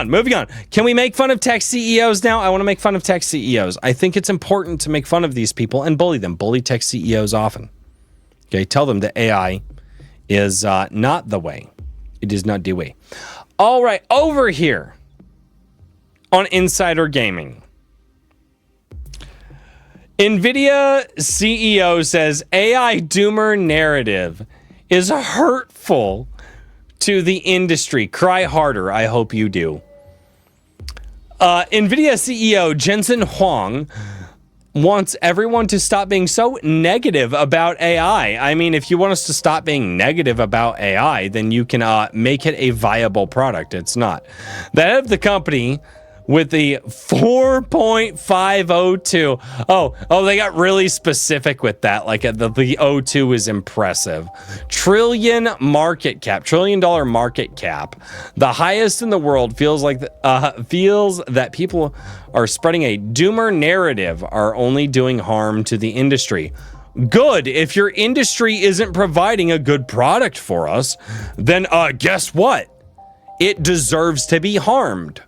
Moving on. Can we make fun of tech CEOs now? I want to make fun of tech CEOs. I think it's important to make fun of these people and bully them. Bully tech CEOs often. Okay, tell them that AI is not the way. It is not the way. All right, over here on Insider Gaming. Nvidia CEO says AI doomer narrative is hurtful to the industry. Cry harder. I hope you do. Nvidia CEO Jensen Huang wants everyone to stop being so negative about AI. I mean, if you want us to stop being negative about AI, then you can make it a viable product. It's not. The head of the company with the 4.502. Oh, they got really specific with that. Like the 02 is impressive. Trillion market cap, $1 trillion market cap, the highest in the world. Feels that people are spreading a doomer narrative are only doing harm to the industry. Good. If your industry isn't providing a good product for us, then guess what? It deserves to be harmed.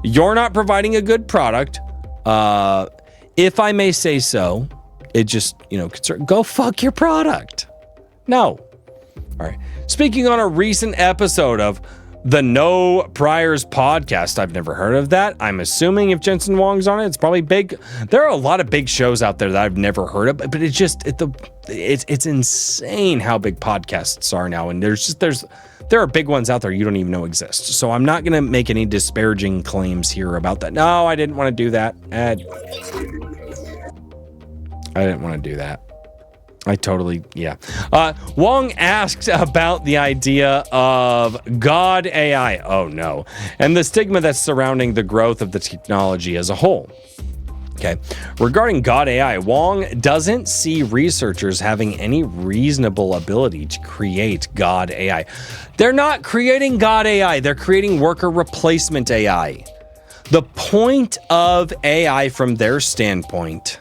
You're not providing a good product. If I may say so, it just, go fuck your product. No. All right. Speaking on a recent episode of the No Priors podcast, I've never heard of that. I'm assuming if Jensen Huang's on it, it's probably big. There are a lot of big shows out there that I've never heard of, but it's just, it's insane how big podcasts are now. And there are big ones out there you don't even know exist. So I'm not going to make any disparaging claims here about that. No, I didn't want to do that. I didn't want to do that. Yeah. Wong asks about the idea of God AI. Oh no. And the stigma that's surrounding the growth of the technology as a whole. Okay. Regarding God AI, Wong doesn't see researchers having any reasonable ability to create God AI. They're not creating God AI. They're creating worker replacement AI. The point of AI from their standpoint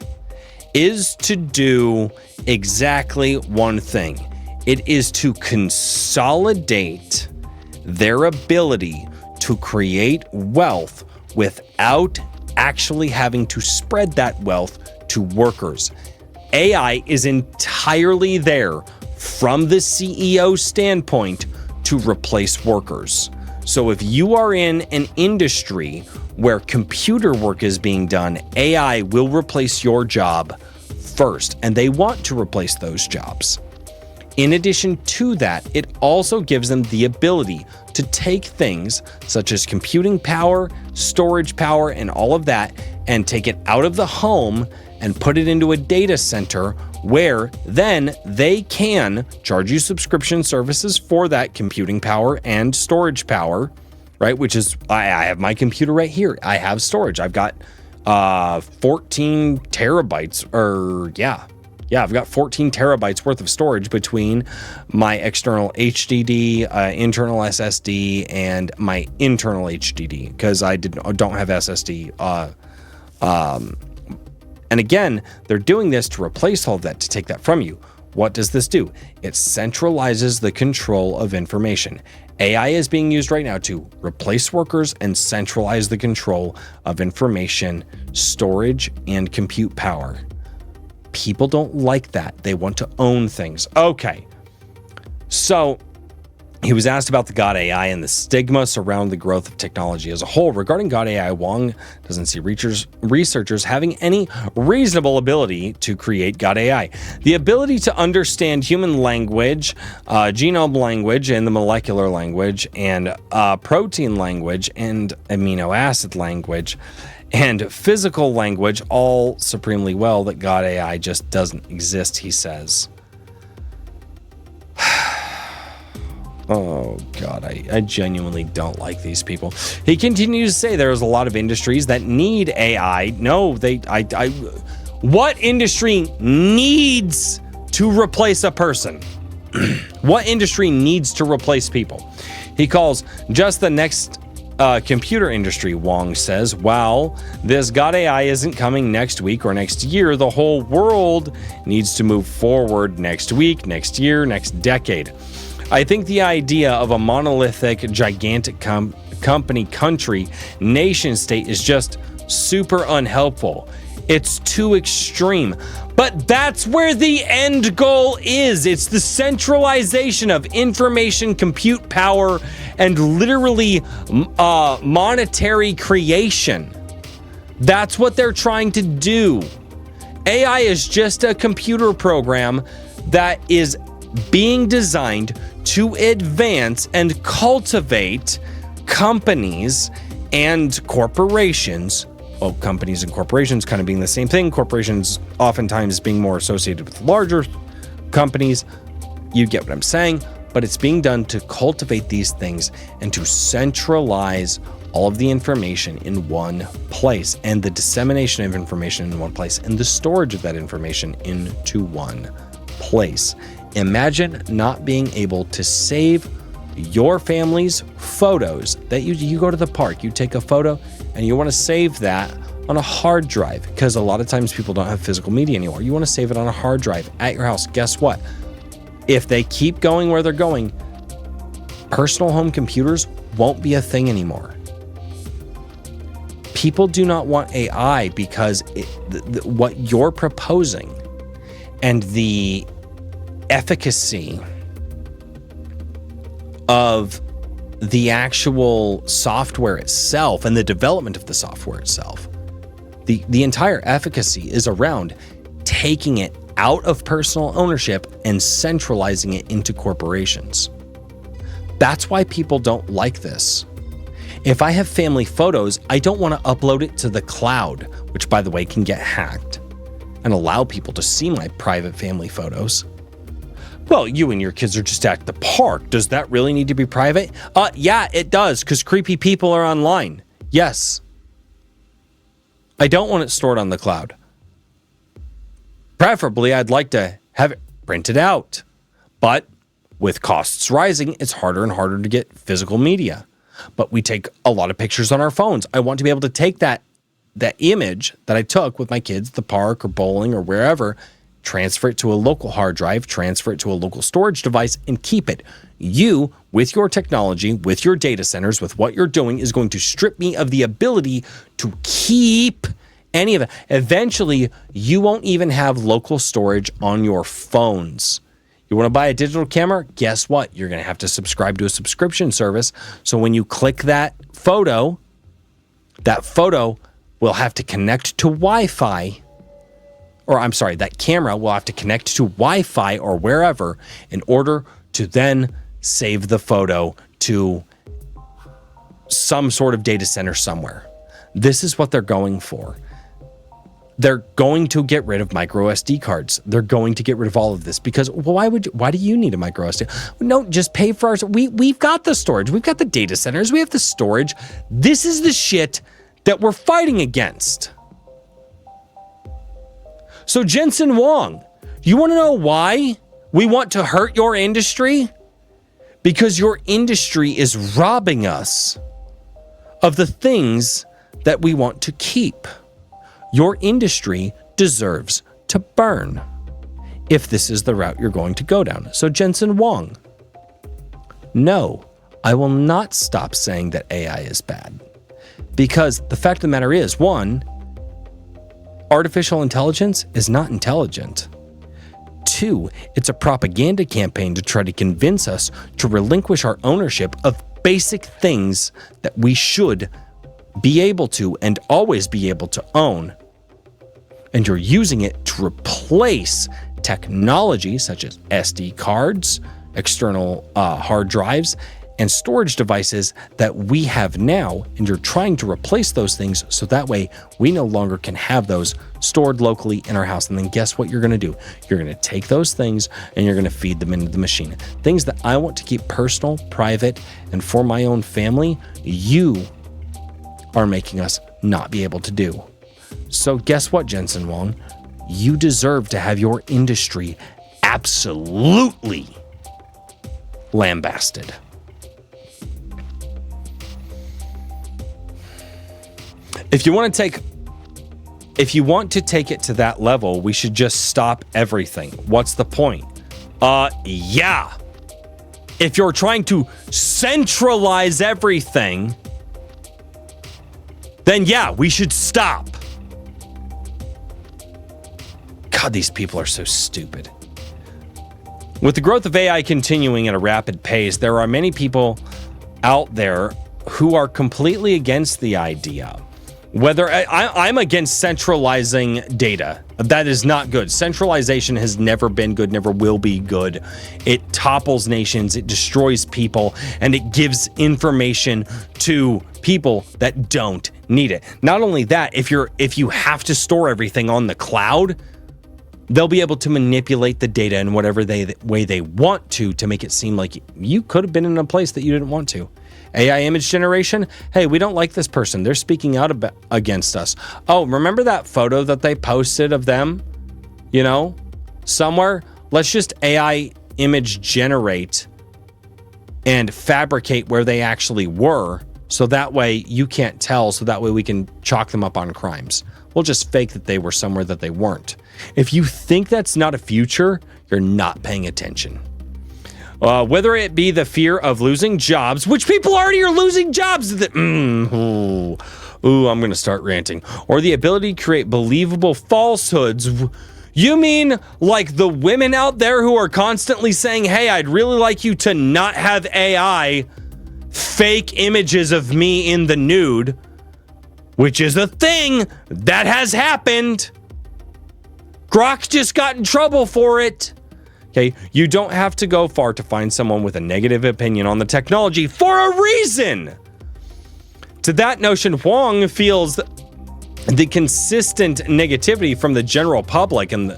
is to do exactly one thing. It is to consolidate their ability to create wealth without actually having to spread that wealth to workers. AI is entirely there from the CEO standpoint to replace workers. So if you are in an industry where computer work is being done, AI will replace your job first, and they want to replace those jobs. In addition to that, it also gives them the ability to take things such as computing power, storage power, and all of that, and take it out of the home and put it into a data center where then they can charge you subscription services for that computing power and storage power, right? Which is, I have my computer right here. I have storage. I've got 14 terabytes I've got 14 terabytes worth of storage between my external HDD, internal SSD, and my internal HDD because I don't have SSD. And again, they're doing this to replace all of that, to take that from you. What does this do? It centralizes the control of information. AI is being used right now to replace workers and centralize the control of information, storage, and compute power. People don't like that. They want to own things. Okay. So he was asked about the God AI and the stigma surrounding the growth of technology as a whole. Regarding God AI, Wong doesn't see researchers having any reasonable ability to create God AI. The ability to understand human language, genome language, and the molecular language, and protein language, and amino acid language, and physical language all supremely well, that God AI just doesn't exist, he says. Oh, God, I genuinely don't like these people. He continues to say there's a lot of industries that need AI. No, what industry needs to replace a person? What industry needs to replace people? He calls just the next computer industry, Wong says. While this God AI isn't coming next week or next year, the whole world needs to move forward next week, next year, next decade. I think the idea of a monolithic, gigantic company, country, nation state is just super unhelpful. It's too extreme. But that's where the end goal is. It's the centralization of information, compute power, and literally monetary creation. That's what they're trying to do. AI is just a computer program that is being designed to advance and cultivate companies and corporations. Well, companies and corporations kind of being the same thing. Corporations oftentimes being more associated with larger companies. You get what I'm saying, but it's being done to cultivate these things and to centralize all of the information in one place, and the dissemination of information in one place, and the storage of that information into one place. Imagine not being able to save your family's photos that you go to the park, you take a photo and you want to save that on a hard drive, because a lot of times people don't have physical media anymore. You want to save it on a hard drive at your house. Guess what? If they keep going where they're going, personal home computers won't be a thing anymore. People do not want AI because what you're proposing and the efficacy of the actual software itself and the development of the software itself, the entire efficacy is around taking it out of personal ownership and centralizing it into corporations. That's why people don't like this. If I have family photos, I don't want to upload it to the cloud, which, by the way, can get hacked and allow people to see my private family photos. Well, you and your kids are just at the park. Does that really need to be private? Yeah, it does, because creepy people are online. Yes. I don't want it stored on the cloud. Preferably, I'd like to have it printed out. But with costs rising, it's harder and harder to get physical media. But we take a lot of pictures on our phones. I want to be able to take that image that I took with my kids at the park or bowling or wherever, transfer it to a local hard drive, transfer it to a local storage device, and keep it. You, with your technology, with your data centers, with what you're doing, is going to strip me of the ability to keep any of it. Eventually, you won't even have local storage on your phones. You want to buy a digital camera? Guess what? You're going to have to subscribe to a subscription service. So when you click that photo will have to connect to Wi-Fi. Or I'm sorry, that camera will have to connect to Wi-Fi or wherever in order to then save the photo to some sort of data center somewhere. This is what they're going for. They're going to get rid of micro SD cards. They're going to get rid of all of this because why do you need a micro SD? No, just pay for ours. We've got the storage. We've got the data centers. We have the storage. This is the shit that we're fighting against. So Jensen Huang, you want to know why we want to hurt your industry? Because your industry is robbing us of the things that we want to keep. Your industry deserves to burn if this is the route you're going to go down. So Jensen Huang, no, I will not stop saying that AI is bad. Because the fact of the matter is, one, artificial intelligence is not intelligent. Two, it's a propaganda campaign to try to convince us to relinquish our ownership of basic things that we should be able to and always be able to own. And you're using it to replace technology such as SD cards, external hard drives, and storage devices that we have now, and you're trying to replace those things so that way we no longer can have those stored locally in our house. And then guess what you're going to do? You're going to take those things and you're going to feed them into the machine. Things that I want to keep personal, private, and for my own family, you are making us not be able to do. So guess what, Jensen Huang? You deserve to have your industry absolutely lambasted. If you want to take it to that level, we should just stop everything. What's the point? Yeah. if you're trying to centralize everything, then yeah, we should stop. God, these people are so stupid. With the growth of AI continuing at a rapid pace, there are many people out there who are completely against the idea. Whether I'm against centralizing data. That is not good. Centralization has never been good, never will be good. It topples nations, it destroys people, and it gives information to people that don't need it. Not only that, if you have to store everything on the cloud, they'll be able to manipulate the data in whatever way they want to make it seem like you could have been in a place that you didn't want to. AI image generation. Hey, we don't like this person. They're speaking out against us. Oh, remember that photo that they posted of them? Somewhere? Let's just AI image generate and fabricate where they actually were. So that way you can't tell. So that way we can chalk them up on crimes. We'll just fake that they were somewhere that they weren't. If you think that's not a future, you're not paying attention. Whether it be the fear of losing jobs, which people already are losing jobs. I'm going to start ranting. Or the ability to create believable falsehoods. You mean like the women out there who are constantly saying, hey, I'd really like you to not have AI fake images of me in the nude, which is a thing that has happened. Grok just got in trouble for it. Okay, you don't have to go far to find someone with a negative opinion on the technology for a reason. To that notion, Huang feels the consistent negativity from the general public and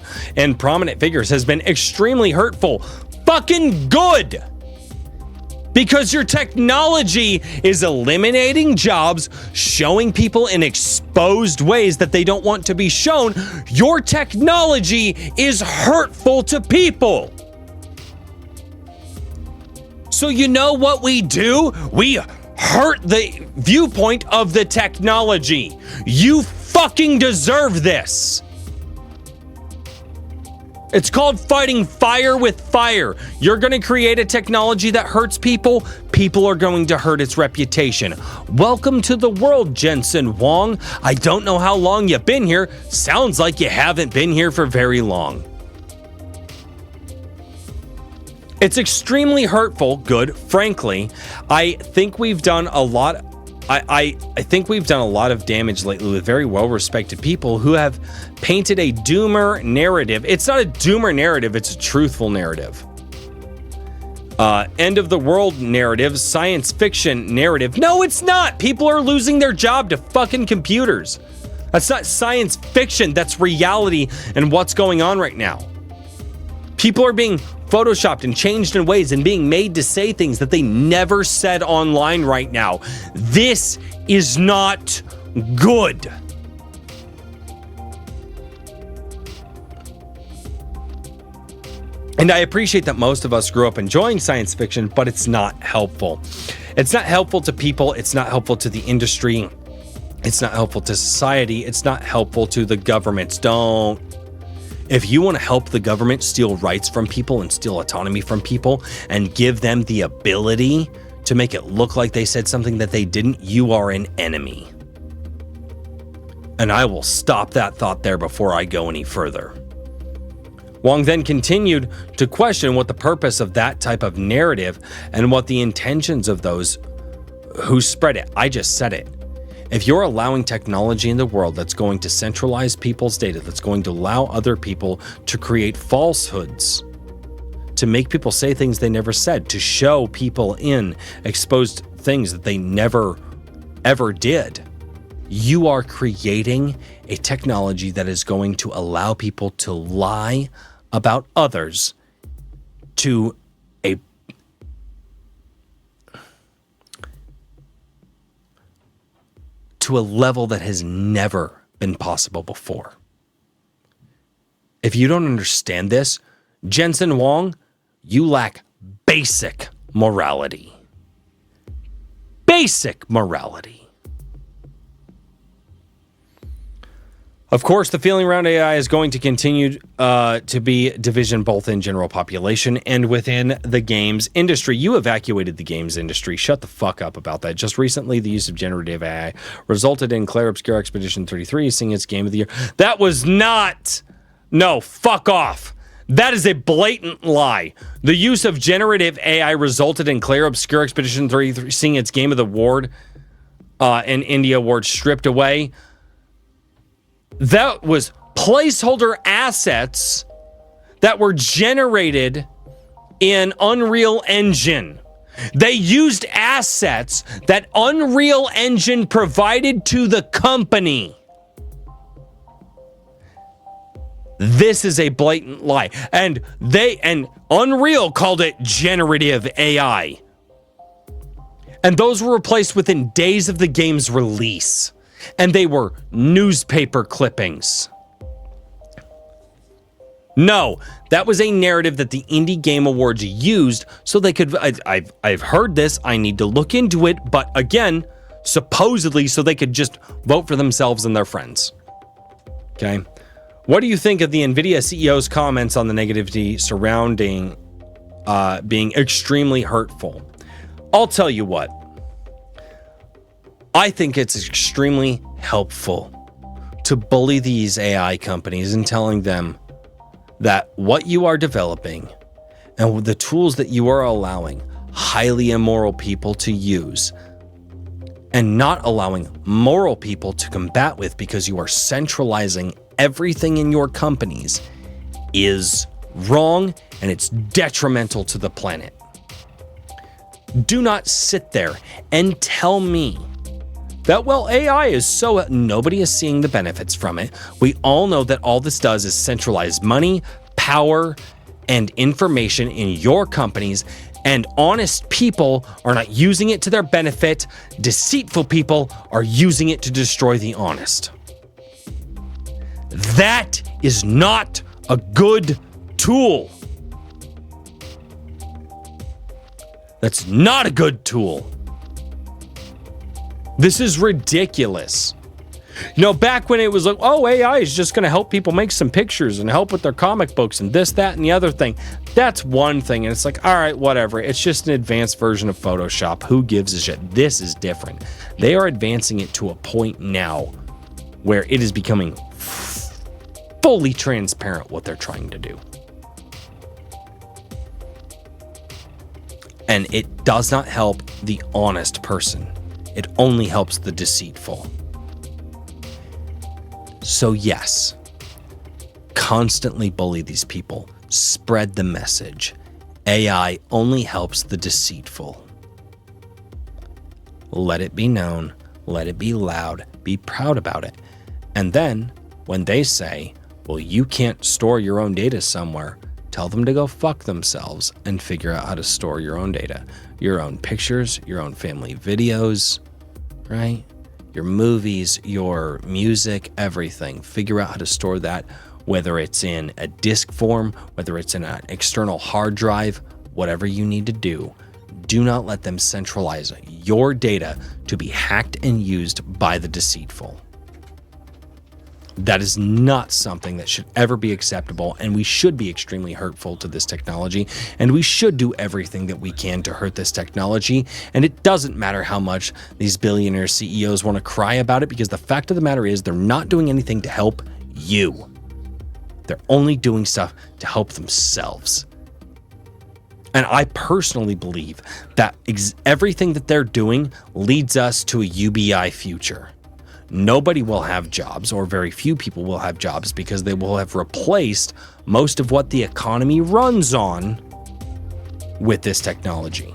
prominent figures has been extremely hurtful. Fucking good! Because your technology is eliminating jobs, showing people in exposed ways that they don't want to be shown. Your technology is hurtful to people. So you know what we do? We hurt the viewpoint of the technology. You fucking deserve this. It's called fighting fire with fire. You're going to create a technology that hurts people. People are going to hurt its reputation. Welcome to the world, Jensen Huang. I don't know how long you've been here. Sounds like you haven't been here for very long. It's extremely hurtful. Good. Frankly, I think we've done a lot. I think we've done a lot of damage lately with very well-respected people who have painted a doomer narrative. It's not a doomer narrative, it's a truthful narrative. End of the world narrative, science fiction narrative. No, it's not. People are losing their job to fucking computers. That's not science fiction, that's reality and what's going on right now. People are being photoshopped and changed in ways and being made to say things that they never said online right now. This is not good. And I appreciate that most of us grew up enjoying science fiction, but it's not helpful. It's not helpful to people. It's not helpful to the industry. It's not helpful to society. It's not helpful to the governments. Don't. If you want to help the government steal rights from people and steal autonomy from people and give them the ability to make it look like they said something that they didn't, you are an enemy. And I will stop that thought there before I go any further. Wang then continued to question what the purpose of that type of narrative and what the intentions of those who spread it. I just said it. If you're allowing technology in the world that's going to centralize people's data, that's going to allow other people to create falsehoods, to make people say things they never said, to show people in exposed things that they never, ever did, you are creating a technology that is going to allow people to lie about others to a level that has never been possible before. If you don't understand this, Jensen Huang, you lack basic morality. Basic morality. Of course, the feeling around AI is going to continue to be division both in general population and within the games industry. You evacuated the games industry. Shut the fuck up about that. Just recently, the use of generative AI resulted in Claire Obscure Expedition 33 seeing its Game of the Year. That was not... No, fuck off. That is a blatant lie. The use of generative AI resulted in Claire Obscure Expedition 33 seeing its Game of the Award and India Award stripped away. That was placeholder assets that were generated in Unreal Engine. They used assets that Unreal Engine provided to the company. This is a blatant lie. And Unreal called it generative AI. And those were replaced within days of the game's release. And they were newspaper clippings. No, that was a narrative that the Indie Game Awards used so they could... I've heard this. I need to look into it. But again, supposedly so they could just vote for themselves and their friends. Okay? What do you think of the Nvidia CEO's comments on the negativity surrounding being extremely hurtful? I'll tell you what. I think it's extremely helpful to bully these AI companies and telling them that what you are developing and the tools that you are allowing highly immoral people to use and not allowing moral people to combat with because you are centralizing everything in your companies is wrong and it's detrimental to the planet. Do not sit there and tell me that, well, AI is so... Nobody is seeing the benefits from it. We all know that all this does is centralize money, power, and information in your companies, and honest people are not using it to their benefit. Deceitful people are using it to destroy the honest. That is not a good tool. That's not a good tool. This is ridiculous. You know, back when it was like, oh, AI is just going to help people make some pictures and help with their comic books and this, that, and the other thing. That's one thing. And it's like, all right, whatever. It's just an advanced version of Photoshop. Who gives a shit? This is different. They are advancing it to a point now where it is becoming fully transparent what they're trying to do. And it does not help the honest person. It only helps the deceitful. So yes, constantly bully these people. Spread the message. AI only helps the deceitful. Let it be known. Let it be loud. Be proud about it. And then, when they say, well, you can't store your own data somewhere, tell them to go fuck themselves and figure out how to store your own data. Your own pictures, your own family videos, right? Your movies, your music, everything. Figure out how to store that, whether it's in a disk form, whether it's in an external hard drive, whatever you need to do. Do not let them centralize your data to be hacked and used by the deceitful. That is not something that should ever be acceptable, and we should be extremely hurtful to this technology, and we should do everything that we can to hurt this technology, and it doesn't matter how much these billionaire CEOs want to cry about it, because the fact of the matter is they're not doing anything to help you. They're only doing stuff to help themselves. And I personally believe that everything that they're doing leads us to a UBI future. Nobody will have jobs, or very few people will have jobs, because they will have replaced most of what the economy runs on with this technology.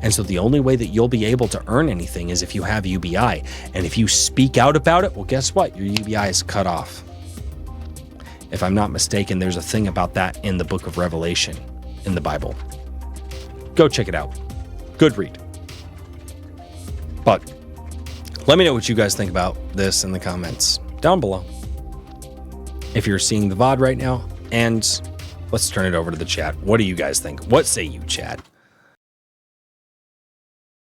And so the only way that you'll be able to earn anything is if you have UBI. And if you speak out about it, well, guess what? Your UBI is cut off. If I'm not mistaken, there's a thing about that in the book of Revelation in the Bible. Go check it out. Good read. But let me know what you guys think about this in the comments down below. If you're seeing the VOD right now, and let's turn it over to the chat. What do you guys think? What say you, chat?